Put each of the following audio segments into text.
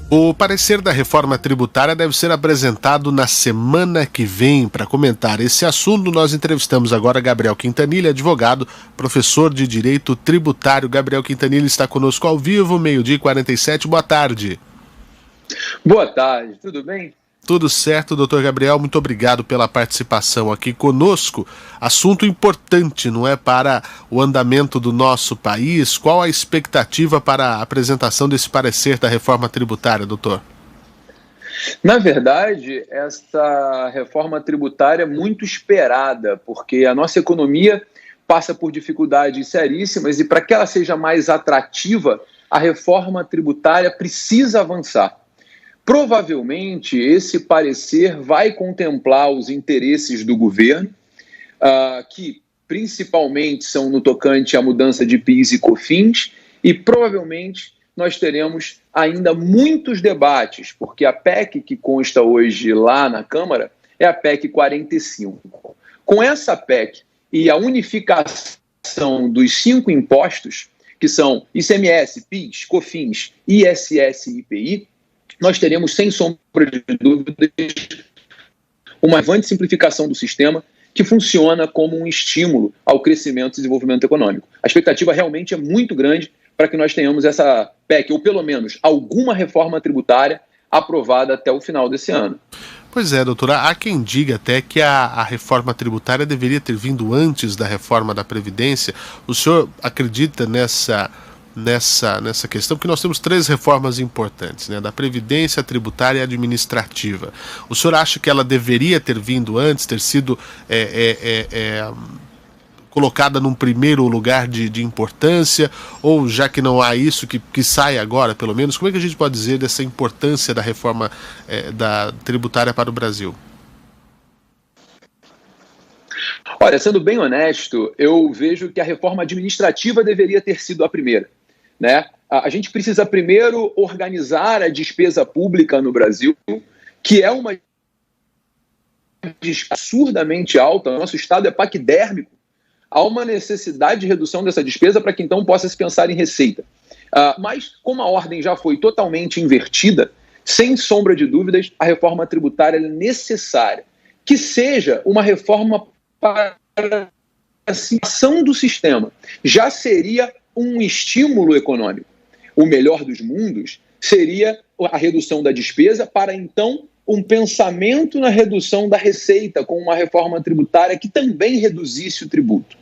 O parecer da reforma tributária deve ser apresentado na semana que vem. Para comentar esse assunto, nós entrevistamos agora Gabriel Quintanilha, advogado, professor de Direito Tributário. Gabriel Quintanilha está conosco ao vivo, 12h47. Boa tarde. Boa tarde, tudo bem? Tudo certo, doutor Gabriel, muito obrigado pela participação aqui conosco. Assunto importante, não é, para o andamento do nosso país. Qual a expectativa para a apresentação desse parecer da reforma tributária, doutor? Na verdade, essa reforma tributária é muito esperada, porque a nossa economia passa por dificuldades seríssimas e para que ela seja mais atrativa, a reforma tributária precisa avançar. Provavelmente, esse parecer vai contemplar os interesses do governo, que principalmente são no tocante à mudança de PIS e COFINS, e provavelmente nós teremos ainda muitos debates, porque a PEC que consta hoje lá na Câmara é a PEC 45. Com essa PEC e a unificação dos 5 impostos, que são ICMS, PIS, COFINS, ISS e IPI, nós teremos, sem sombra de dúvidas, uma avante simplificação do sistema que funciona como um estímulo ao crescimento e desenvolvimento econômico. A expectativa realmente é muito grande para que nós tenhamos essa PEC, ou pelo menos alguma reforma tributária aprovada até o final desse ano. Pois é, doutora, há quem diga até que a reforma tributária deveria ter vindo antes da reforma da Previdência. O senhor acredita nessa questão, porque nós temos 3 reformas importantes, né? Da Previdência, tributária e administrativa. O senhor acha que ela deveria ter vindo antes, ter sido colocada num primeiro lugar de importância, ou já que não há isso, que sai agora, pelo menos? Como é que a gente pode dizer dessa importância da reforma da tributária para o Brasil? Olha, sendo bem honesto, eu vejo que a reforma administrativa deveria ter sido a primeira, né? A gente precisa primeiro organizar a despesa pública no Brasil, que é uma despesa absurdamente alta. O nosso Estado é paquidérmico. Há uma necessidade de redução dessa despesa para que então possa se pensar em receita. Mas, como a ordem já foi totalmente invertida, sem sombra de dúvidas, a reforma tributária é necessária. Que seja uma reforma para a simplificação do sistema. Já seria um estímulo econômico. O melhor dos mundos seria a redução da despesa para, então, um pensamento na redução da receita, com uma reforma tributária que também reduzisse o tributo.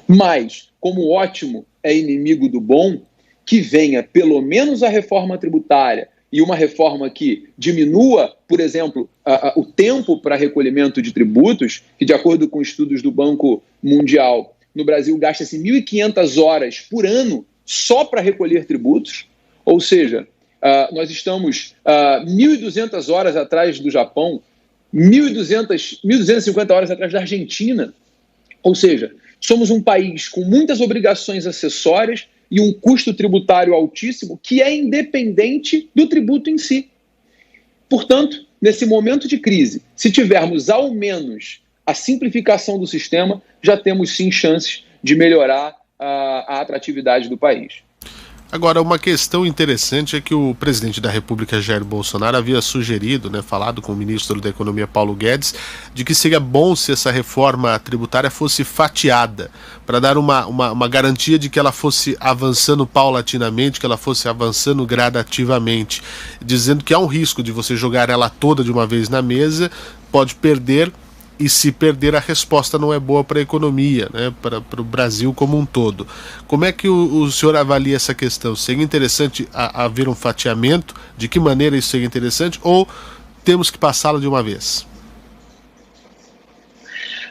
Mas, como o ótimo é inimigo do bom, que venha pelo menos a reforma tributária e uma reforma que diminua, por exemplo, o tempo para recolhimento de tributos, que, de acordo com estudos do Banco Mundial, no Brasil gasta-se 1.500 horas por ano só para recolher tributos, ou seja, nós estamos 1.200 horas atrás do Japão, 1.250 horas atrás da Argentina, ou seja, somos um país com muitas obrigações acessórias e um custo tributário altíssimo que é independente do tributo em si. Portanto, nesse momento de crise, se tivermos ao menos a simplificação do sistema, já temos sim chances de melhorar a atratividade do país. Agora, uma questão interessante é que o presidente da República, Jair Bolsonaro, havia sugerido, falado com o ministro da Economia, Paulo Guedes, de que seria bom se essa reforma tributária fosse fatiada, para dar uma garantia de que ela fosse avançando paulatinamente, que ela fosse avançando gradativamente, dizendo que há um risco de você jogar ela toda de uma vez na mesa, pode perder, e se perder, a resposta não é boa para a economia, para o Brasil como um todo. Como é que o senhor avalia essa questão? Seria interessante haver um fatiamento? De que maneira isso seria interessante? Ou temos que passá-la de uma vez?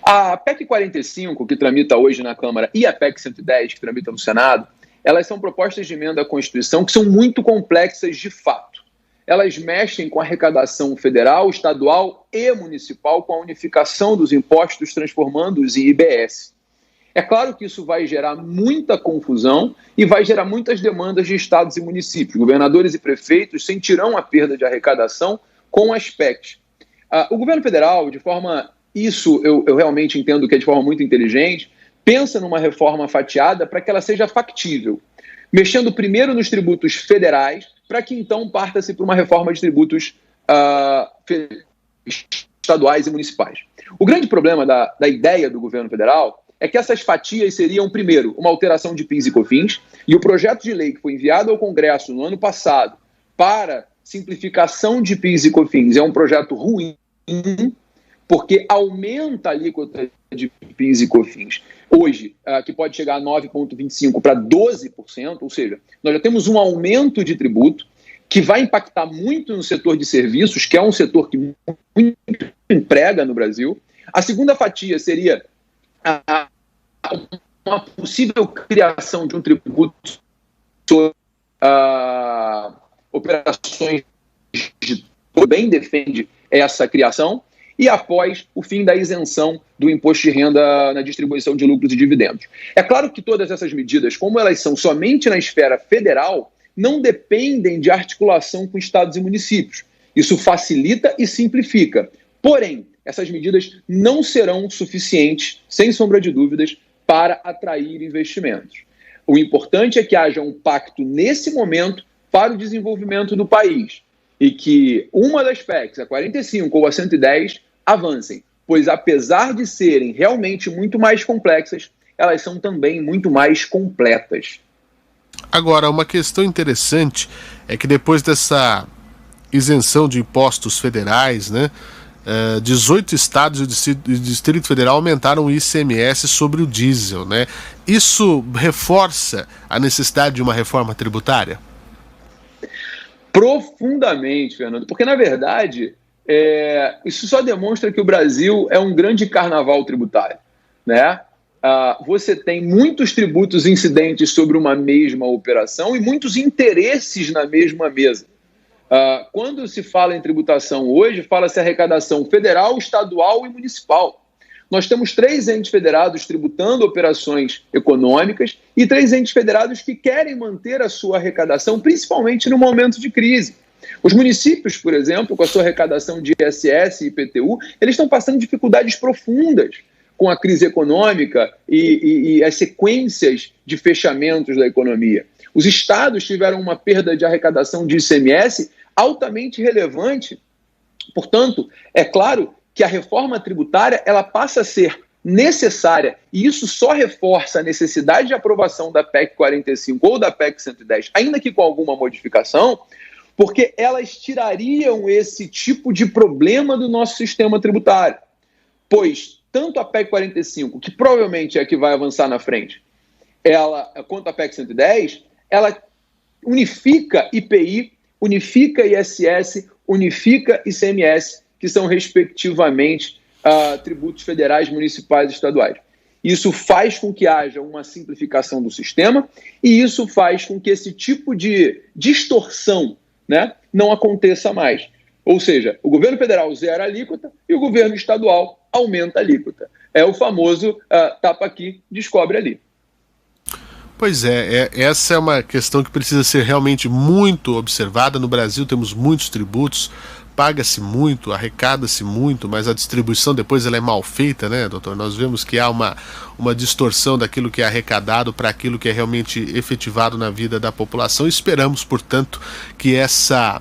A PEC 45, que tramita hoje na Câmara, e a PEC 110, que tramita no Senado, elas são propostas de emenda à Constituição que são muito complexas de fato. Elas mexem com a arrecadação federal, estadual e municipal, com a unificação dos impostos, transformando-os em IBS. É claro que isso vai gerar muita confusão e vai gerar muitas demandas de estados e municípios. Governadores e prefeitos sentirão a perda de arrecadação com as PECs. O governo federal, de forma... Isso eu realmente entendo que é de forma muito inteligente, pensa numa reforma fatiada para que ela seja factível, mexendo primeiro nos tributos federais, para que então parta-se para uma reforma de tributos estaduais e municipais. O grande problema da ideia do governo federal é que essas fatias seriam, primeiro, uma alteração de PIS e COFINS, e o projeto de lei que foi enviado ao Congresso no ano passado para simplificação de PIS e COFINS é um projeto ruim, porque aumenta a alíquota de PIS e COFINS hoje, que pode chegar a 9,25% para 12%, ou seja, nós já temos um aumento de tributo que vai impactar muito no setor de serviços, que é um setor que muito emprega no Brasil. A segunda fatia seria uma possível criação de um tributo sobre operações de bem defende essa criação, e após o fim da isenção do imposto de renda na distribuição de lucros e dividendos. É claro que todas essas medidas, como elas são somente na esfera federal, não dependem de articulação com estados e municípios. Isso facilita e simplifica. Porém, essas medidas não serão suficientes, sem sombra de dúvidas, para atrair investimentos. O importante é que haja um pacto nesse momento para o desenvolvimento do país e que uma das PECs, a 45 ou a 110, avancem, pois apesar de serem realmente muito mais complexas, elas são também muito mais completas. Agora, uma questão interessante é que depois dessa isenção de impostos federais, né, 18 estados e o Distrito Federal aumentaram o ICMS sobre o diesel, né? Isso reforça a necessidade de uma reforma tributária? Profundamente, Fernando, porque na verdade isso só demonstra que o Brasil é um grande carnaval tributário, né? Você tem muitos tributos incidentes sobre uma mesma operação e muitos interesses na mesma mesa. Quando se fala em tributação hoje, fala-se arrecadação federal, estadual e municipal. Nós temos 3 entes federados tributando operações econômicas e 3 entes federados que querem manter a sua arrecadação, principalmente no momento de crise. Os municípios, por exemplo, com a sua arrecadação de ISS e IPTU, eles estão passando dificuldades profundas com a crise econômica e as sequências de fechamentos da economia. Os estados tiveram uma perda de arrecadação de ICMS altamente relevante. Portanto, é claro que a reforma tributária ela passa a ser necessária, e isso só reforça a necessidade de aprovação da PEC 45 ou da PEC 110, ainda que com alguma modificação, porque elas tirariam esse tipo de problema do nosso sistema tributário. Pois tanto a PEC 45, que provavelmente é a que vai avançar na frente, quanto a PEC 110, ela unifica IPI, unifica ISS, unifica ICMS, que são respectivamente tributos federais, municipais e estaduais. Isso faz com que haja uma simplificação do sistema e isso faz com que esse tipo de distorção, né, não aconteça mais. Ou seja, o governo federal zera a alíquota e o governo estadual aumenta a alíquota. É o famoso tapa aqui, descobre ali. Pois essa é uma questão que precisa ser realmente muito observada. No Brasil temos muitos tributos, paga-se muito, arrecada-se muito, mas a distribuição depois ela é mal feita, né, doutor? Nós vemos que há uma distorção daquilo que é arrecadado para aquilo que é realmente efetivado na vida da população. Esperamos, portanto, que essa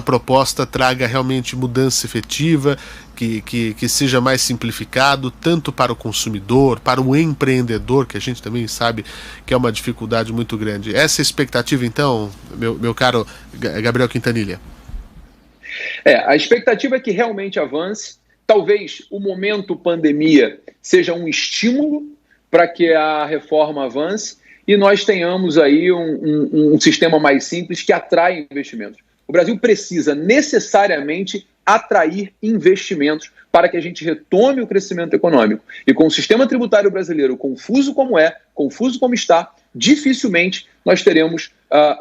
proposta traga realmente mudança efetiva, que seja mais simplificado, tanto para o consumidor, para o empreendedor, que a gente também sabe que é uma dificuldade muito grande. Essa é a expectativa, então, meu caro Gabriel Quintanilha? A expectativa é que realmente avance. Talvez o momento pandemia seja um estímulo para que a reforma avance e nós tenhamos aí um sistema mais simples que atrai investimentos. O Brasil precisa necessariamente atrair investimentos para que a gente retome o crescimento econômico. E com o sistema tributário brasileiro confuso como está, dificilmente nós teremos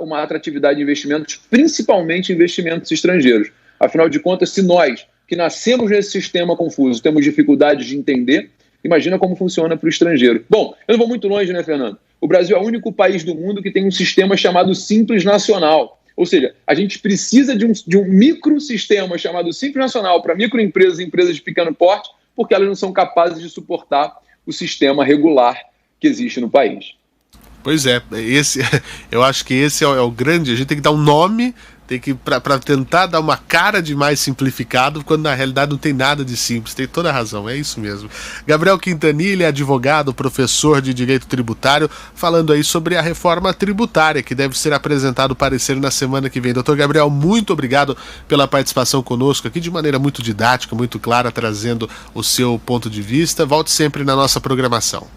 uma atratividade de investimentos, principalmente investimentos estrangeiros. Afinal de contas, se nós, que nascemos nesse sistema confuso, temos dificuldade de entender, imagina como funciona para o estrangeiro. Bom, eu não vou muito longe, né, Fernando? O Brasil é o único país do mundo que tem um sistema chamado Simples Nacional. Ou seja, a gente precisa de um microsistema chamado Simples Nacional para microempresas e empresas de pequeno porte, porque elas não são capazes de suportar o sistema regular que existe no país. Pois é, eu acho que esse é o grande. A gente tem que dar um nome, tem que para tentar dar uma cara de mais simplificado, quando na realidade não tem nada de simples. Tem toda a razão, é isso mesmo. Gabriel Quintanilha, advogado, professor de Direito Tributário, falando aí sobre a reforma tributária, que deve ser apresentado o parecer na semana que vem. Doutor Gabriel, muito obrigado pela participação conosco aqui, de maneira muito didática, muito clara, trazendo o seu ponto de vista. Volte sempre na nossa programação.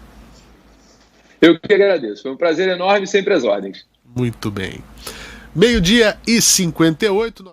Eu que agradeço. Foi um prazer enorme, sempre às ordens. Muito bem. 12h58.